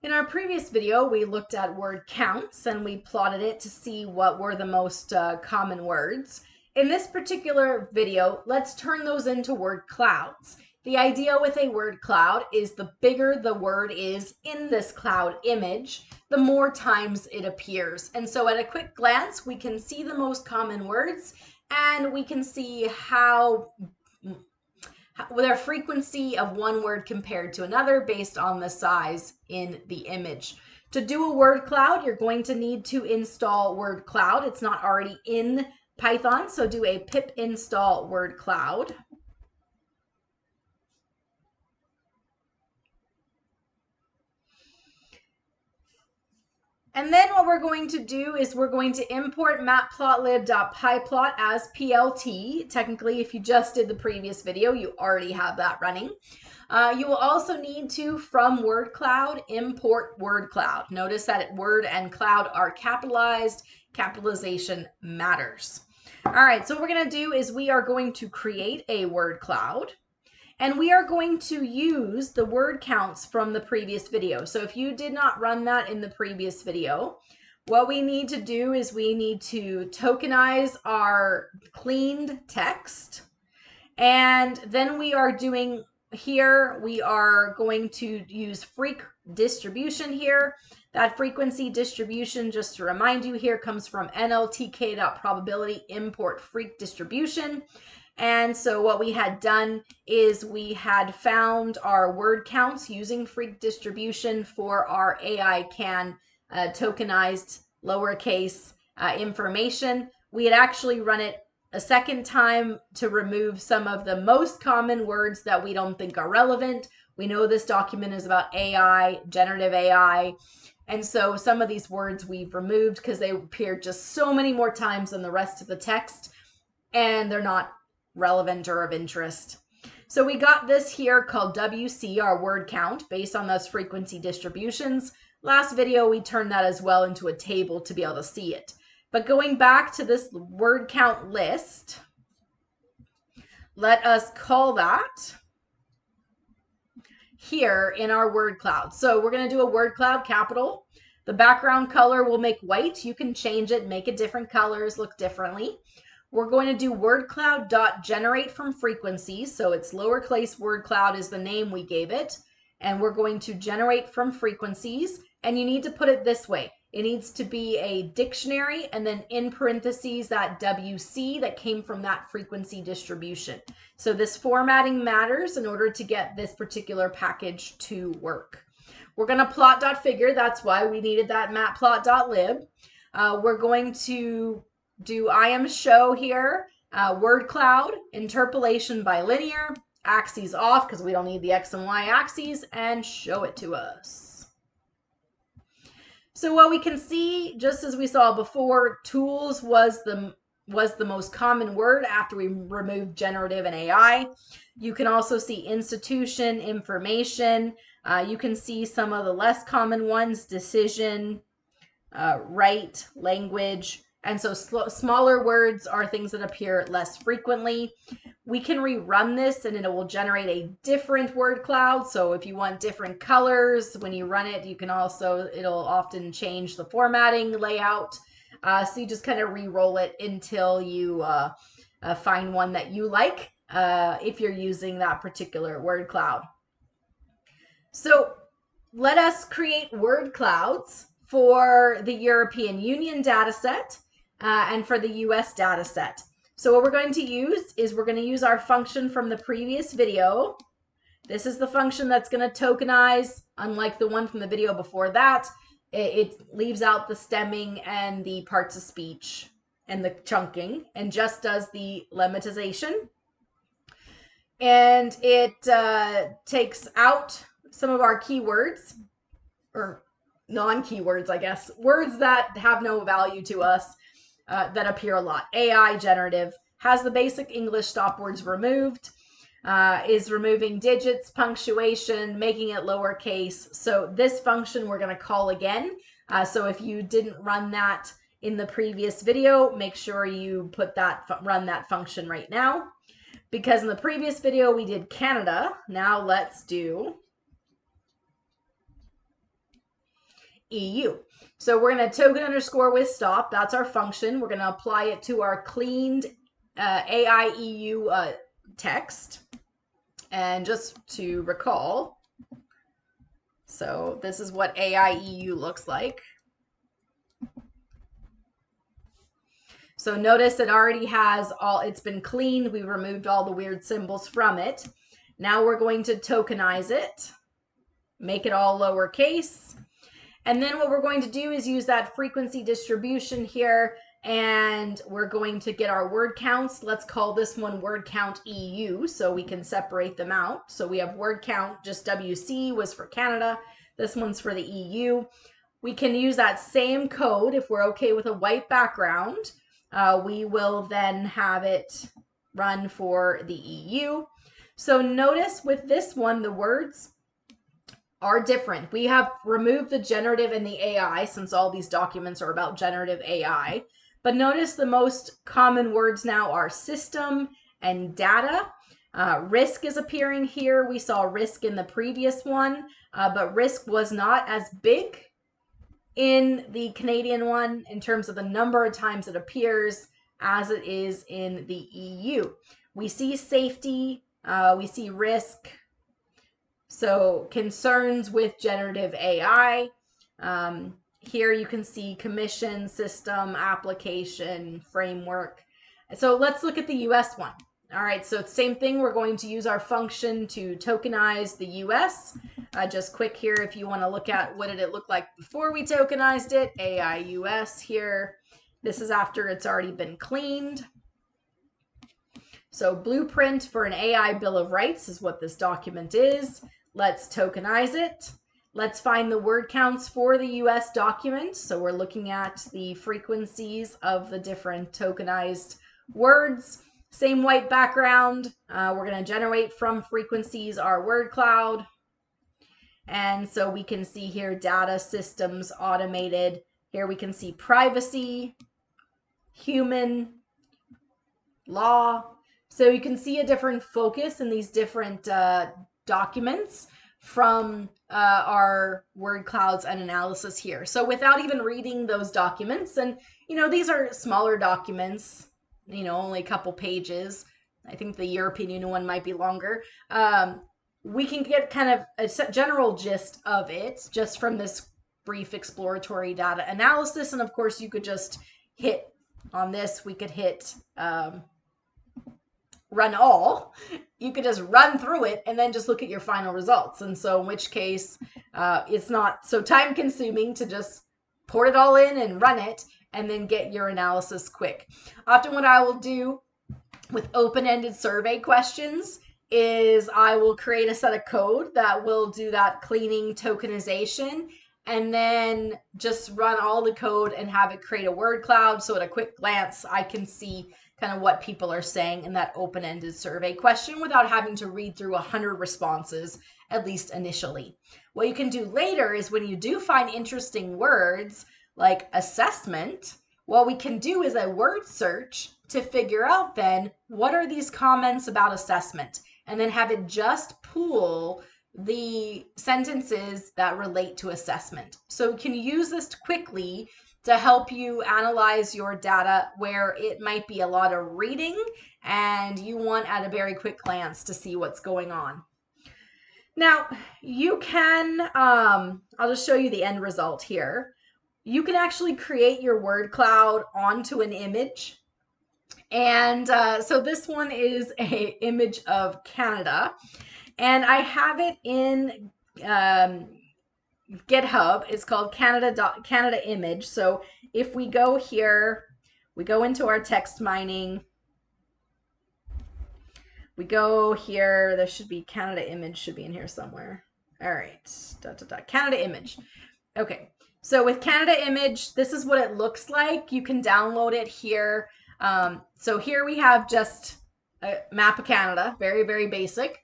In our previous video, we looked at word counts and we plotted it to see what were the most common words. In this particular video, let's turn those into word clouds. The idea with a word cloud is the bigger the word is in this cloud image, the more times it appears. And so at a quick glance, we can see the most common words and we can see how their frequency of one word compared to another based on the size in the image. To do a word cloud, you're going to need to install word cloud. It's not already in Python, so do a pip install word cloud. And then what we're going to do is we're going to import matplotlib.pyplot as PLT. Technically, if you just did the previous video, you already have that running. You will also need to, from word cloud, import word cloud. Notice that word and cloud are capitalized. Capitalization matters. All right, so what we're going to do is we are going to create a word cloud. And we are going to use the word counts from the previous video. So if you did not run that in the previous video, what we need to do is we need to tokenize our cleaned text. And then we are doing here, we are going to use freq distribution here. That frequency distribution, just to remind you here, comes from nltk.probability import freq distribution. And so what we had done is we had found our word counts using freq distribution for our AI can tokenized lowercase information. We had actually run it a second time to remove some of the most common words that we don't think are relevant. We know this document is about AI, generative AI. And so some of these words we've removed because they appear just so many more times than the rest of the text, and they're not relevant or of interest. So we got this here called WC, our word count, based on those frequency distributions. Last video, we turned that as well into a table to be able to see it. But going back to this word count list, let us call that here in our word cloud. So we're going to do a word cloud capital. The background color will make white. You can change it, make it different colors, look differently. We're going to do word cloud dot generate from frequencies. So it's lowercase word cloud is the name we gave it. And we're going to generate from frequencies. And you need to put it this way. It needs to be a dictionary and then in parentheses that WC that came from that frequency distribution. So this formatting matters in order to get this particular package to work. We're going to plot.figure. That's why we needed that matplot.lib. We're going to do IamShow here, word cloud, interpolation by linear, axes off because we don't need the X and Y axes, and show it to us. So what we can see, just as we saw before, tools was the most common word after we removed generative and AI. You can also see institution, information. You can see some of the less common ones, decision, right, language. And so smaller words are things that appear less frequently. We can rerun this and it will generate a different word cloud. So if you want different colors, when you run it, you can also, it'll often change the formatting layout. So you just kind of re-roll it until you find one that you like if you're using that particular word cloud. So let us create word clouds for the European Union dataset and for the US dataset. So what we're going to use is we're going to use our function from the previous video. This is the function that's going to tokenize, unlike the one from the video before that. It leaves out the stemming and the parts of speech and the chunking and just does the lemmatization. And it takes out some of our keywords, or non-keywords, I guess, words that have no value to us that appear a lot. AI, generative, has the basic English stop words removed, is removing digits, punctuation, making it lowercase. So this function we're going to call again. So if you didn't run that in the previous video, make sure you run that function right now. Because in the previous video we did Canada, now let's do EU. So we're going to token underscore with stop. That's our function. We're going to apply it to our cleaned AI EU text. And just to recall, so this is what AI EU looks like. So notice it already has all, it's been cleaned. We removed all the weird symbols from it. Now we're going to tokenize it, make it all lowercase. And then what we're going to do is use that frequency distribution here, and we're going to get our word counts. Let's call this one word count EU so we can separate them out. So we have word count, just WC was for Canada. This one's for the EU. We can use that same code if we're okay with a white background. We will then have it run for the EU. So notice with this one, the words are different. We have removed the generative and the AI since all these documents are about generative AI. But notice the most common words now are system and data. Risk is appearing here. We saw risk in the previous one, but risk was not as big in the Canadian one in terms of the number of times it appears as it is in the EU. We see safety, we see risk, so concerns with generative AI. Here you can see commission, system, application, framework. So let's look at the US one. All right, so same thing. We're going to use our function to tokenize the US. Just quick here, if you want to look at what did it look like before we tokenized it, AI US here. This is after it's already been cleaned. So blueprint for an AI Bill of Rights is what this document is. Let's tokenize it. Let's find the word counts for the US document. So we're looking at the frequencies of the different tokenized words. Same white background. We're going to generate from frequencies our word cloud. And so we can see here data, systems, automated. Here we can see privacy, human, law. So you can see a different focus in these different documents from our word clouds and analysis here. So without even reading those documents, and these are smaller documents, only a couple pages. I think the European Union one might be longer. We can get kind of a general gist of it just from this brief exploratory data analysis. And of course, you could just hit on this. We could hit run all. You could just run through it and then just look at your final results. And so in which case, it's not so time consuming to just port it all in and run it and then get your analysis quick. Often what I will do with open-ended survey questions is I will create a set of code that will do that cleaning tokenization and then just run all the code and have it create a word cloud. So at a quick glance, I can see kind of what people are saying in that open-ended survey question without having to read through 100 responses, at least initially. What you can do later is when you do find interesting words like assessment, what we can do is a word search to figure out then what are these comments about assessment, and then have it just pull the sentences that relate to assessment. So you can use this quickly to help you analyze your data where it might be a lot of reading and you want at a very quick glance to see what's going on. Now you can, I'll just show you the end result here. You can actually create your word cloud onto an image. And so this one is an image of Canada, and I have it in GitHub. It's called Canada image. So if we go here, we go into our text mining, we go here, there should be Canada image should be in here somewhere. All right, Canada image. Okay, so with Canada image, this is what it looks like. You can download it here. So here we have just a map of Canada, very, very basic.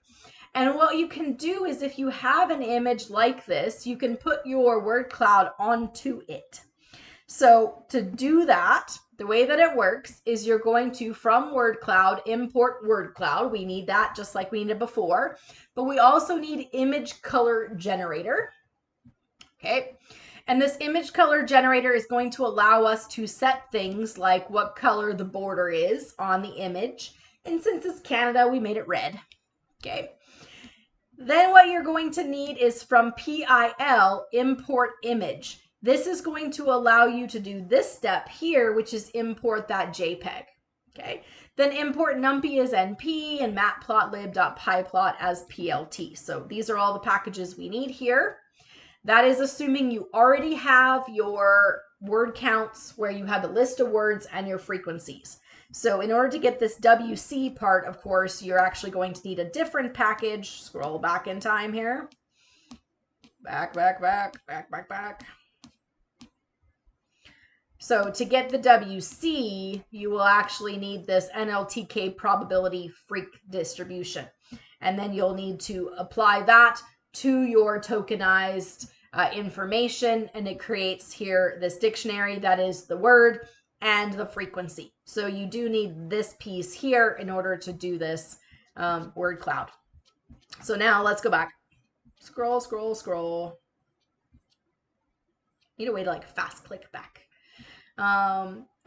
And what you can do is if you have an image like this, you can put your word cloud onto it. So to do that, the way that it works is you're going to, from word cloud, import word cloud. We need that just like we needed before, but we also need image color generator. Okay. And this image color generator is going to allow us to set things like what color the border is on the image. And since it's Canada, we made it red. Okay. Then what you're going to need is from PIL, import image. This is going to allow you to do this step here, which is import that JPEG. Okay. Then import numpy as NP and matplotlib.pyplot as PLT. So these are all the packages we need here. That is assuming you already have your word counts where you have the list of words and your frequencies. So in order to get this WC part, of course, you're actually going to need a different package. Scroll back in time here. Back. So to get the WC, you will actually need this NLTK probability freq distribution. And then you'll need to apply that to your tokenized information, and it creates here this dictionary that is the word and the frequency. So you do need this piece here in order to do this word cloud. So now let's go back. Scroll. Need a way to like fast click back.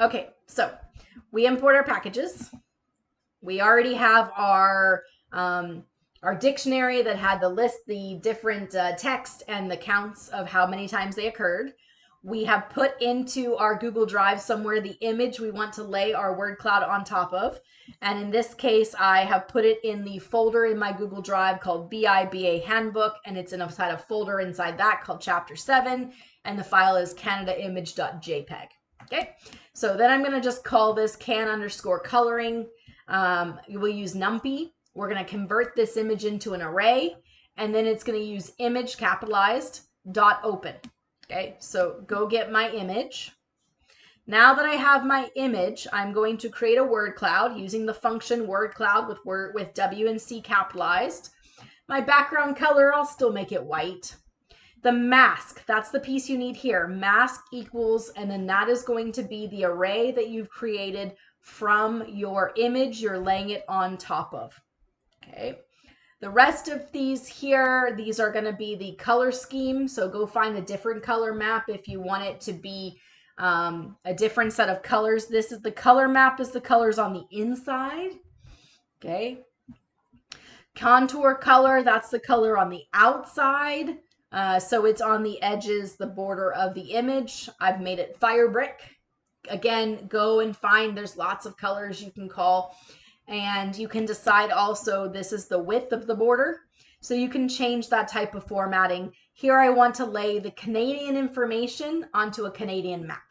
Okay, so we import our packages. We already have our dictionary that had the list, the different text and the counts of how many times they occurred. We have put into our Google Drive somewhere the image we want to lay our word cloud on top of. And in this case, I have put it in the folder in my Google Drive called BIBA Handbook, and it's inside a folder inside that called Chapter 7, and the file is canadaimage.jpg. Okay, so then I'm going to just call this can_coloring. We'll use numpy. We're going to convert this image into an array, and then it's going to use image capitalized .open. Okay, so go get my image. Now that I have my image, I'm going to create a word cloud using the function word cloud with W and C capitalized. My background color, I'll still make it white. The mask, that's the piece you need here. Mask equals, and then that is going to be the array that you've created from your image you're laying it on top of. Okay. The rest of these here, these are going to be the color scheme. So go find a different color map if you want it to be a different set of colors. This is the color map, is the colors on the inside. Okay. Contour color, that's the color on the outside. So it's on the edges, the border of the image. I've made it fire brick. Again, go and find, there's lots of colors you can call, and you can decide also this is the width of the border. So you can change that type of formatting. Here I want to lay the Canadian information onto a Canadian map.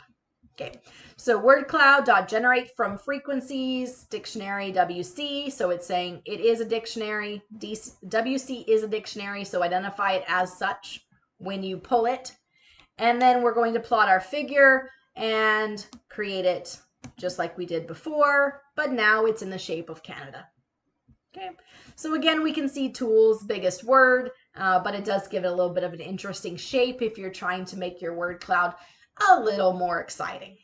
Okay, so word cloud.generate from frequencies, dictionary WC. So it's saying it is a dictionary. WC is a dictionary, so identify it as such when you pull it. And then we're going to plot our figure and create it just like we did before, but now it's in the shape of Canada. Okay, so again, we can see tools, biggest word, but it does give it a little bit of an interesting shape if you're trying to make your word cloud a little more exciting.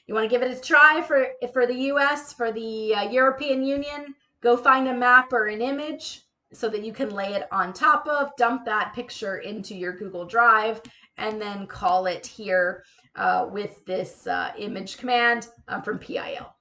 You want to give it a try for the US, for the European Union, go find a map or an image so that you can lay it on top of, dump that picture into your Google Drive, and then call it here with this image command from PIL.